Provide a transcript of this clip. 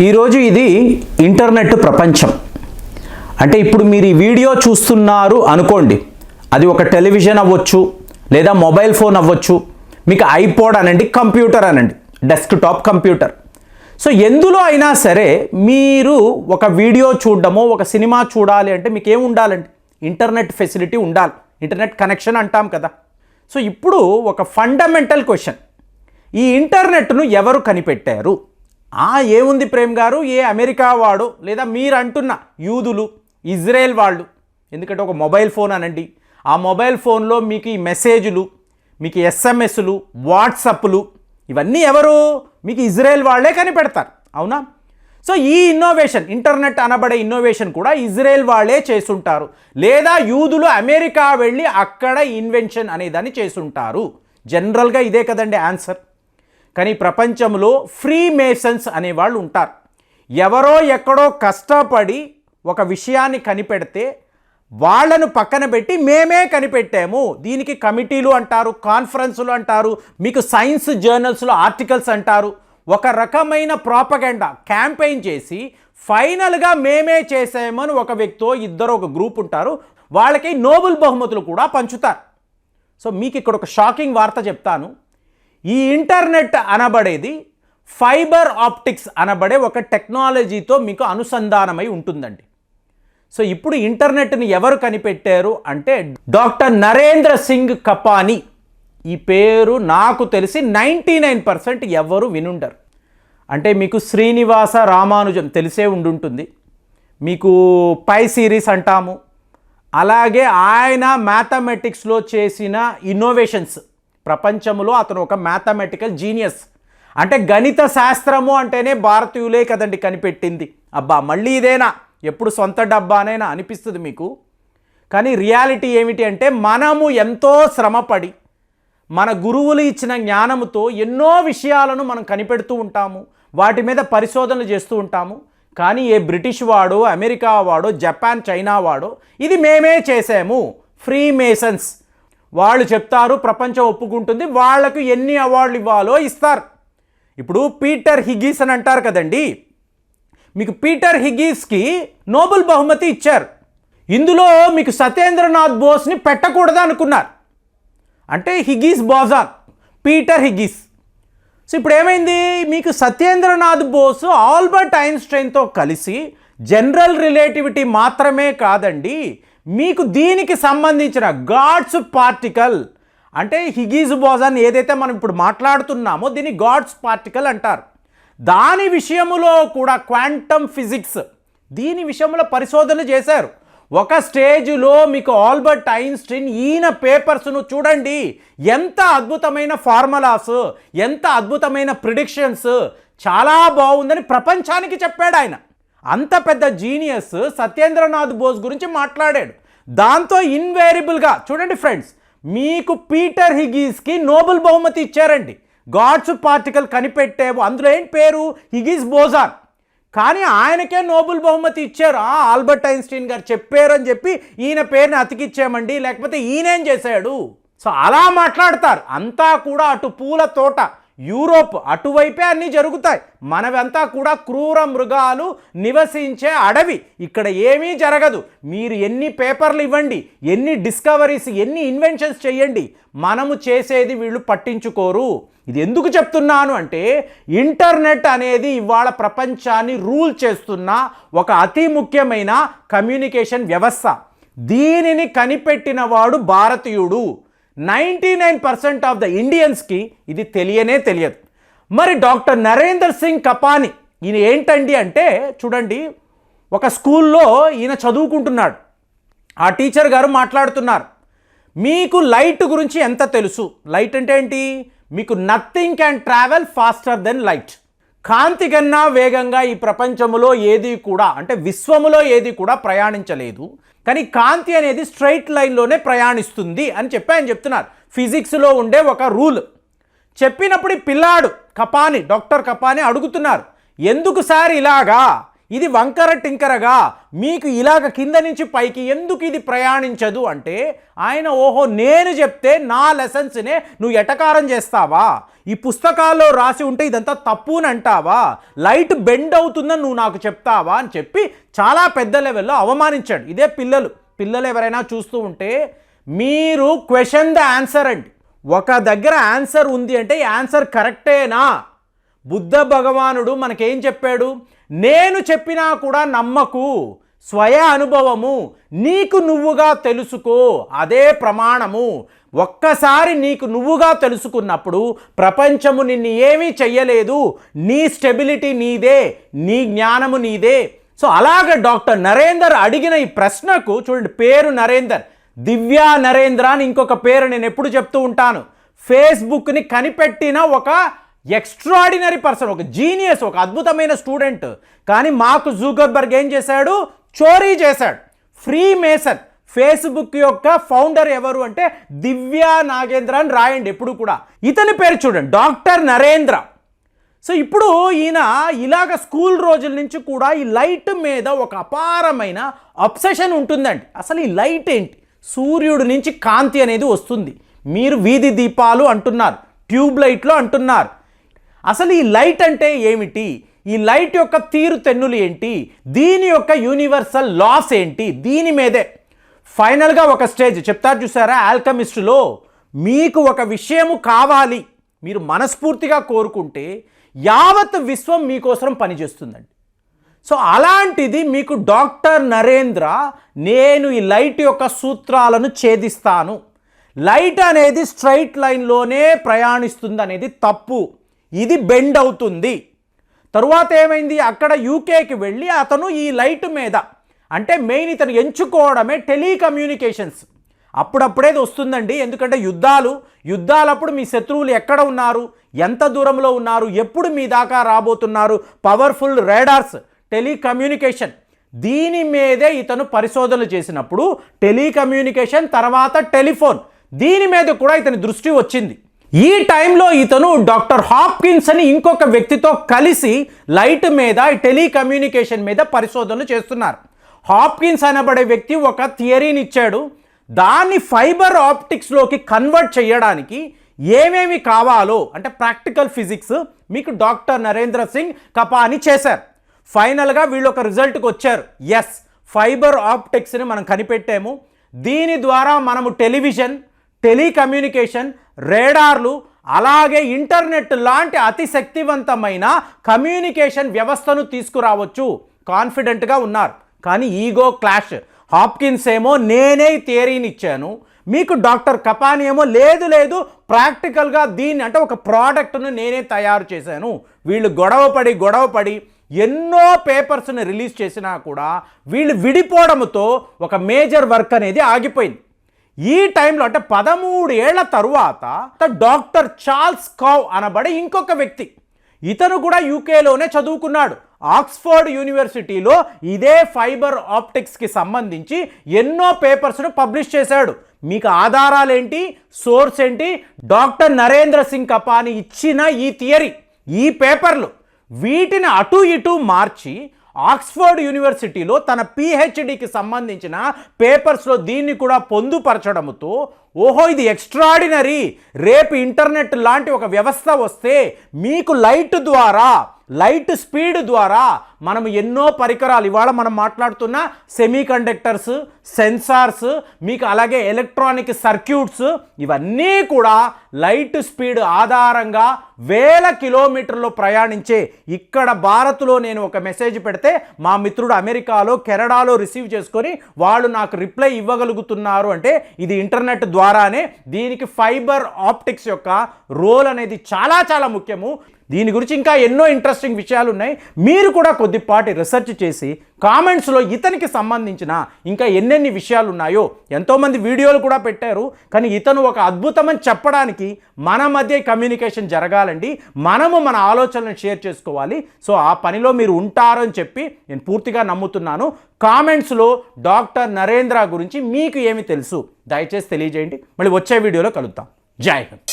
ఈరోజు ఇది ఇంటర్నెట్ ప్రపంచం. అంటే ఇప్పుడు మీరు ఈ వీడియో చూస్తున్నారు అనుకోండి, అది ఒక టెలివిజన్ అవ్వచ్చు, లేదా మొబైల్ ఫోన్ అవ్వచ్చు, మీకు ఐపాడ్ అనండి, కంప్యూటర్ అనండి, డెస్క్టాప్ కంప్యూటర్. సో ఎందులో అయినా సరే మీరు ఒక వీడియో చూడడమో ఒక సినిమా చూడాలి అంటే మీకు ఏం ఉండాలండి? ఇంటర్నెట్ ఫెసిలిటీ ఉండాలి, ఇంటర్నెట్ కనెక్షన్ అంటాం కదా. సో ఇప్పుడు ఒక ఫండమెంటల్ క్వశ్చన్, ఈ ఇంటర్నెట్ను ఎవరు కనిపెట్టారు? ఏముంది ప్రేమ్ గారు, ఏ అమెరికా వాడు లేదా మీరు అంటున్న యూదులు, ఇజ్రాయెల్ వాళ్ళు, ఎందుకంటే ఒక మొబైల్ ఫోన్ అనండి, ఆ మొబైల్ ఫోన్లో మీకు ఈ మెసేజ్లు, మీకు ఎస్ఎంఎస్లు, వాట్సప్లు, ఇవన్నీ ఎవరు? మీకు ఇజ్రాయెల్ వాళ్ళే కనిపెడతారు, అవునా? సో ఈ ఇన్నోవేషన్, ఇంటర్నెట్ అనబడే ఇన్నోవేషన్ కూడా ఇజ్రాయెల్ వాళ్ళే చేసుంటారు, లేదా యూదులు అమెరికా వెళ్ళి అక్కడ ఇన్వెన్షన్ అనేదాన్ని చేసుంటారు. జనరల్గా ఇదే కదండి ఆన్సర్. కానీ ప్రపంచంలో ఫ్రీ మేసన్స్ అనేవాళ్ళు ఉంటారు. ఎవరో ఎక్కడో కష్టపడి ఒక విషయాన్ని కనిపెడితే వాళ్ళను పక్కన పెట్టి మేమే కనిపెట్టాము, దీనికి కమిటీలు అంటారు, కాన్ఫరెన్సులు అంటారు, మీకు సైన్స్ జర్నల్స్లో ఆర్టికల్స్ అంటారు. ఒక రకమైన ప్రాపగెండా క్యాంపెయిన్ చేసి ఫైనల్గా మేమే చేసామని ఒక వ్యక్తో ఇద్దరు ఒక గ్రూప్ ఉంటారు, వాళ్ళకి నోబెల్ బహుమతులు కూడా పంచుతారు. సో మీకు ఇక్కడ ఒక షాకింగ్ వార్త చెప్తాను. ఈ ఇంటర్నెట్ అనబడేది ఫైబర్ ఆప్టిక్స్ అనబడే ఒక టెక్నాలజీతో మీకు అనుసంధానమై ఉంటుందండి. సో ఇప్పుడు ఇంటర్నెట్ని ఎవరు కనిపెట్టారు అంటే డాక్టర్ నరేంద్ర సింగ్ కపానీ. ఈ పేరు నాకు తెలిసి 99% ఎవరు వినుండరు. అంటే మీకు శ్రీనివాస రామానుజం తెలిసే ఉండుంటుంది, మీకు పై సిరీస్ అంటాము. అలాగే ఆయన మ్యాథమెటిక్స్లో చేసిన ఇన్నోవేషన్స్, ప్రపంచంలో అతను ఒక మ్యాథమెటికల్ జీనియస్. అంటే గణిత శాస్త్రము అంటేనే భారతీయులే కదండి కనిపెట్టింది. అబ్బా మళ్ళీ ఇదేనా, ఎప్పుడు సొంత డబ్బానేనా అనిపిస్తుంది మీకు. కానీ రియాలిటీ ఏమిటి అంటే మనము ఎంతో శ్రమపడి మన గురువులు ఇచ్చిన జ్ఞానముతో ఎన్నో విషయాలను మనం కనిపెడుతూ ఉంటాము, వాటి మీద పరిశోధనలు చేస్తూ ఉంటాము. కానీ ఏ బ్రిటిష్ వాడో, అమెరికా వాడో, జపాన్, చైనా వాడో ఇది మేమే చేసాము, ఫ్రీ మేసన్స్ వాళ్ళు చెప్తారు, ప్రపంచం ఒప్పుకుంటుంది, వాళ్లకు ఎన్ని అవార్డులు ఇవ్వాలో ఇస్తారు. ఇప్పుడు పీటర్ హిగ్గీస్ అని అంటారు కదండి, మీకు పీటర్ హిగ్గీస్కి నోబెల్ బహుమతి ఇచ్చారు. ఇందులో మీకు సత్యేంద్రనాథ్ బోస్ని పెట్టకూడదు అనుకున్నారు. అంటే హిగ్గీస్ బోజాన్, పీటర్ హిగ్గీస్. సో ఇప్పుడు ఏమైంది, మీకు సత్యేంద్రనాథ్ బోస్ ఆల్బర్ట్ ఐన్స్టైన్తో కలిసి జనరల్ రిలేటివిటీ మాత్రమే కాదండి, మీకు దీనికి సంబంధించిన గాడ్స్ పార్టికల్, అంటే హిగ్గీస్ బోజాన్ ఏదైతే మనం ఇప్పుడు మాట్లాడుతున్నామో దీన్ని గాడ్స్ పార్టికల్ అంటారు. దాని విషయంలో కూడా క్వాంటమ్ ఫిజిక్స్, దీని విషయంలో పరిశోధన చేశారు. ఒక స్టేజ్లో మీకు ఆల్బర్ట్ ఐన్స్టీన్ ఈయన పేపర్స్ను చూడండి, ఎంత అద్భుతమైన ఫార్ములాస్, ఎంత అద్భుతమైన ప్రిడిక్షన్స్, చాలా బాగుందని ప్రపంచానికి చెప్పాడు ఆయన. అంత పెద్ద జీనియస్ సత్యేంద్రనాథ్ బోస్ గురించి మాట్లాడాడు. దాంతో ఇన్వేరియబుల్గా చూడండి ఫ్రెండ్స్, మీకు పీటర్ హిగ్గీస్కి నోబెల్ బహుమతి ఇచ్చారండి. గాడ్స్ పార్టికల్ కనిపెట్టావు, అందులో ఏం పేరు, హిగ్గీస్ బోజాన్. కానీ ఆయనకే నోబెల్ బహుమతి ఇచ్చారు. ఆల్బర్ట్ ఐన్స్టీన్ గారు చెప్పారు అని చెప్పి ఈయన పేరుని అతికిచ్చామండి, లేకపోతే ఈయనేం చేశాడు. సో అలా మాట్లాడతారు. అంతా కూడా అటు పూల తోట, యూరోప్ అటువైపే అన్నీ జరుగుతాయి. మనవంతా కూడా క్రూర మృగాలు నివసించే అడవి, ఇక్కడ ఏమీ జరగదు. మీరు ఎన్ని పేపర్లు ఇవ్వండి, ఎన్ని డిస్కవరీస్, ఎన్ని ఇన్వెన్షన్స్ చేయండి, మనము చేసేది వీళ్ళు పట్టించుకోరు. ఇది ఎందుకు చెప్తున్నాను అంటే ఇంటర్నెట్ అనేది ఇవాళ ప్రపంచాన్ని రూల్ చేస్తున్న ఒక అతి ముఖ్యమైన కమ్యూనికేషన్ వ్యవస్థ. దీనిని కనిపెట్టిన వాడు భారతీయుడు. 99% ఆఫ్ ద ఇండియన్స్కి ఇది తెలియనే తెలియదు. మరి డాక్టర్ నరేంద్ర సింగ్ కపానీ ఈయన ఏంటండి అంటే చూడండి, ఒక స్కూల్లో ఈయన చదువుకుంటున్నాడు. ఆ టీచర్ గారు మాట్లాడుతున్నారు, మీకు లైట్ గురించి ఎంత తెలుసు? లైట్ అంటే ఏంటి? మీకు nothing can travel faster than light. కాంతి కన్నా వేగంగా ఈ ప్రపంచంలో ఏది కూడా, అంటే విశ్వములో ఏది కూడా ప్రయాణించలేదు. కానీ కాంతి అనేది స్ట్రైట్ లైన్లోనే ప్రయాణిస్తుంది అని చెప్పి ఆయన చెప్తున్నారు. ఫిజిక్స్లో ఉండే ఒక రూల్ చెప్పినప్పుడు ఈ పిల్లాడు కపానీ, డాక్టర్ కపానీ అడుగుతున్నారు, ఎందుకు సార్ ఇలాగా, ఇది వంకర టింకరగా మీకు ఇలాగ కింద నుంచి పైకి ఎందుకు ఇది ప్రయాణించదు అంటే ఆయన ఓహో నేను చెప్తే నా లెసన్స్నే నువ్వు ఎటకారం చేస్తావా, ఈ పుస్తకాల్లో రాసి ఉంటే ఇదంతా తప్పు అని అంటావా, లైట్ బెండ్ అవుతుందని నువ్వు నాకు చెప్తావా అని చెప్పి చాలా పెద్ద లెవెల్లో అవమానించాడు. ఇదే పిల్లలు ఎవరైనా చూస్తూ ఉంటే మీరు క్వశ్చన్ ద ఆన్సర్ అండి. ఒక దగ్గర ఆన్సర్ ఉంది అంటే ఈ ఆన్సర్ కరెక్టేనా? బుద్ధ భగవానుడు మనకేం చెప్పాడు? నేను చెప్పినా కూడా నమ్మకు, స్వయ అనుభవము, నీకు నువ్వుగా తెలుసుకో, అదే ప్రమాణము. ఒక్కసారి నీకు నువ్వుగా తెలుసుకున్నప్పుడు ప్రపంచము నిన్ను ఏమీ చెయ్యలేదు, నీ స్టెబిలిటీ నీదే, నీ జ్ఞానము నీదే. సో అలాగే డాక్టర్ నరేందర్ అడిగిన ఈ ప్రశ్నకు చూడండి, పేరు నరేందర్, దివ్యా నరేంద్ర అని ఇంకొక పేరు నేను ఎప్పుడు చెప్తూ ఉంటాను. ఫేస్బుక్ని కనిపెట్టిన ఒక ఎక్స్ట్రాడినరీ పర్సన్, ఒక జీనియస్, ఒక అద్భుతమైన స్టూడెంట్. కానీ మార్క్ జుకర్బర్గ్ ఏం చేశాడు? చోరీ చేశాడు. Free mason. ఫేస్బుక్ యొక్క ఫౌండర్ ఎవరు అంటే దివ్యా నాగేంద్ర అని రాయండి ఎప్పుడు కూడా. ఇతని పేరు చూడండి, డాక్టర్ నరేంద్ర. సో ఇప్పుడు ఈయన ఇలాగ స్కూల్ రోజుల నుంచి కూడా ఈ లైట్ మీద ఒక అపారమైన అబ్సెషన్ ఉంటుందండి. అసలు ఈ లైట్ ఏంటి? సూర్యుడి నుంచి కాంతి అనేది వస్తుంది. మీరు వీధి దీపాలు అంటున్నారు, ట్యూబ్ లైట్లు అంటున్నారు. అసలు ఈ లైట్ అంటే ఏమిటి? ఈ లైట్ యొక్క తీరుతెన్నులు ఏంటి? దీని యొక్క యూనివర్సల్ లాస్ ఏంటి? దీని మీదే ఫైనల్గా ఒక స్టేజ్ చెప్తారు చూసారా, ఆల్కమిస్టులో. మీకు ఒక విషయము కావాలి, మీరు మనస్ఫూర్తిగా కోరుకుంటే యావత్ విశ్వం మీకోసం పనిచేస్తుందండి. సో అలాంటిది మీకు డాక్టర్ నరేంద్ర, నేను ఈ లైట్ యొక్క సూత్రాలను ఛేదిస్తాను, లైట్ అనేది స్ట్రైట్ లైన్లోనే ప్రయాణిస్తుంది అనేది తప్పు, ఇది బెండ్ అవుతుంది. తరువాత ఏమైంది? అక్కడ యూకేకి వెళ్ళి అతను ఈ లైట్ మీద, అంటే మెయిన్ ఇతను ఎంచుకోవడమే టెలికమ్యూనికేషన్స్. అప్పుడప్పుడేది వస్తుందండి, ఎందుకంటే యుద్ధాలప్పుడు మీ శత్రువులు ఎక్కడ ఉన్నారు, ఎంత దూరంలో ఉన్నారు, ఎప్పుడు మీ దాకా రాబోతున్నారు, పవర్ఫుల్ రేడార్స్, టెలికమ్యూనికేషన్, దీని మీదే ఇతను పరిశోధనలు చేసినప్పుడు టెలికమ్యూనికేషన్ తర్వాత టెలిఫోన్, దీని మీద కూడా ఇతని దృష్టి వచ్చింది. ఈ టైంలో ఇతను డాక్టర్ హాప్కిన్స్ అని ఇంకొక వ్యక్తితో కలిసి లైట్ మీద, టెలికమ్యూనికేషన్ మీద పరిశోధనలు చేస్తున్నారు. హాప్కిన్స్ అనబడే వ్యక్తి ఒక థియరీని ఇచ్చాడు. దాన్ని ఫైబర్ ఆప్టిక్స్లోకి కన్వర్ట్ చేయడానికి ఏమేమి కావాలో అంటే ప్రాక్టికల్ ఫిజిక్స్ మీకు డాక్టర్ నరేంద్ర సింగ్ కపాని చేశారు. ఫైనల్గా వీళ్ళు ఒక రిజల్ట్కి వచ్చారు. ఎస్, ఫైబర్ ఆప్టిక్స్ని మనం కనిపెట్టాము. దీని ద్వారా మనము టెలివిజన్, టెలికమ్యూనికేషన్, రేడార్లు, అలాగే ఇంటర్నెట్ లాంటి అతి శక్తివంతమైన కమ్యూనికేషన్ వ్యవస్థను తీసుకురావచ్చు. కాన్ఫిడెంట్గా ఉన్నారు. కానీ ఈగో క్లాష్. హాప్కిన్స్ ఏమో నేనే థియరీని ఇచ్చాను, మీకు డాక్టర్ కపాని ఏమో లేదు ప్రాక్టికల్గా దీన్ని అంటే ఒక ప్రోడక్ట్ను నేనే తయారు చేశాను. వీళ్ళు గొడవపడి ఎన్నో పేపర్స్ని రిలీజ్ చేసినా కూడా వీళ్ళు విడిపోవడంతో ఒక మేజర్ వర్క్ అనేది ఆగిపోయింది. ఈ టైంలో అంటే 13 ఏళ్ల తరువాత డాక్టర్ చార్ల్స్ కావ్ అనబడే ఇంకొక వ్యక్తి, ఇతను కూడా యూకేలోనే చదువుకున్నాడు. ఆక్స్ఫర్డ్ యూనివర్సిటీలో ఇదే ఫైబర్ ఆప్టిక్స్కి సంబంధించి ఎన్నో పేపర్స్ను పబ్లిష్ చేశాడు. మీకు ఆధారాలు ఏంటి, సోర్స్ ఏంటి? డాక్టర్ నరేంద్ర సింగ్ కపాని ఇచ్చిన ఈ థియరీ, ఈ పేపర్లు, వీటిని అటు ఇటు మార్చి ఆక్స్ఫర్డ్ యూనివర్సిటీలో తన పిహెచ్డికి సంబంధించిన పేపర్స్లో దీన్ని కూడా పొందుపరచడంతో ఓహో ఇది ఎక్స్ట్రాడినరీ, రేపు ఇంటర్నెట్ లాంటి ఒక వ్యవస్థ వస్తే మీకు లైట్ స్పీడ్ ద్వారా మనం ఎన్నో పరికరాలు, ఇవాళ మనం మాట్లాడుతున్న సెమీ కండక్టర్స్, సెన్సార్స్, మీకు అలాగే ఎలక్ట్రానిక్ సర్క్యూట్స్, ఇవన్నీ కూడా లైట్ స్పీడ్ ఆధారంగా 1000 కిలోమీటర్లు ప్రయాణించే, ఇక్కడ భారత్లో నేను ఒక మెసేజ్ పెడితే మా మిత్రుడు అమెరికాలో, కెనడాలో రిసీవ్ చేసుకొని వాళ్ళు నాకు రిప్లై ఇవ్వగలుగుతున్నారు అంటే ఇది ఇంటర్నెట్ ద్వారానే. దీనికి ఫైబర్ ఆప్టిక్స్ యొక్క రోల్ అనేది చాలా చాలా ముఖ్యము. దీని గురించి ఇంకా ఎన్నో ఇంట్రెస్టింగ్ విషయాలు ఉన్నాయి. మీరు కూడా కొద్దిపాటి రీసెర్చ్ చేసి కామెంట్స్లో ఇతనికి సంబంధించిన ఇంకా ఎన్నెన్ని విషయాలు ఉన్నాయో, ఎంతోమంది వీడియోలు కూడా పెట్టారు. కానీ ఇతను ఒక అద్భుతమని చెప్పడానికి మన మధ్య కమ్యూనికేషన్ జరగాలండి. మనము మన ఆలోచనలను షేర్ చేసుకోవాలి. సో ఆ పనిలో మీరు ఉంటారు అని చెప్పి నేను పూర్తిగా నమ్ముతున్నాను. కామెంట్స్లో డాక్టర్ నరేంద్ర గురించి మీకు ఏమి తెలుసు దయచేసి తెలియజేయండి. మళ్ళీ వచ్చే వీడియోలో కలుద్దాం. జై హింద్.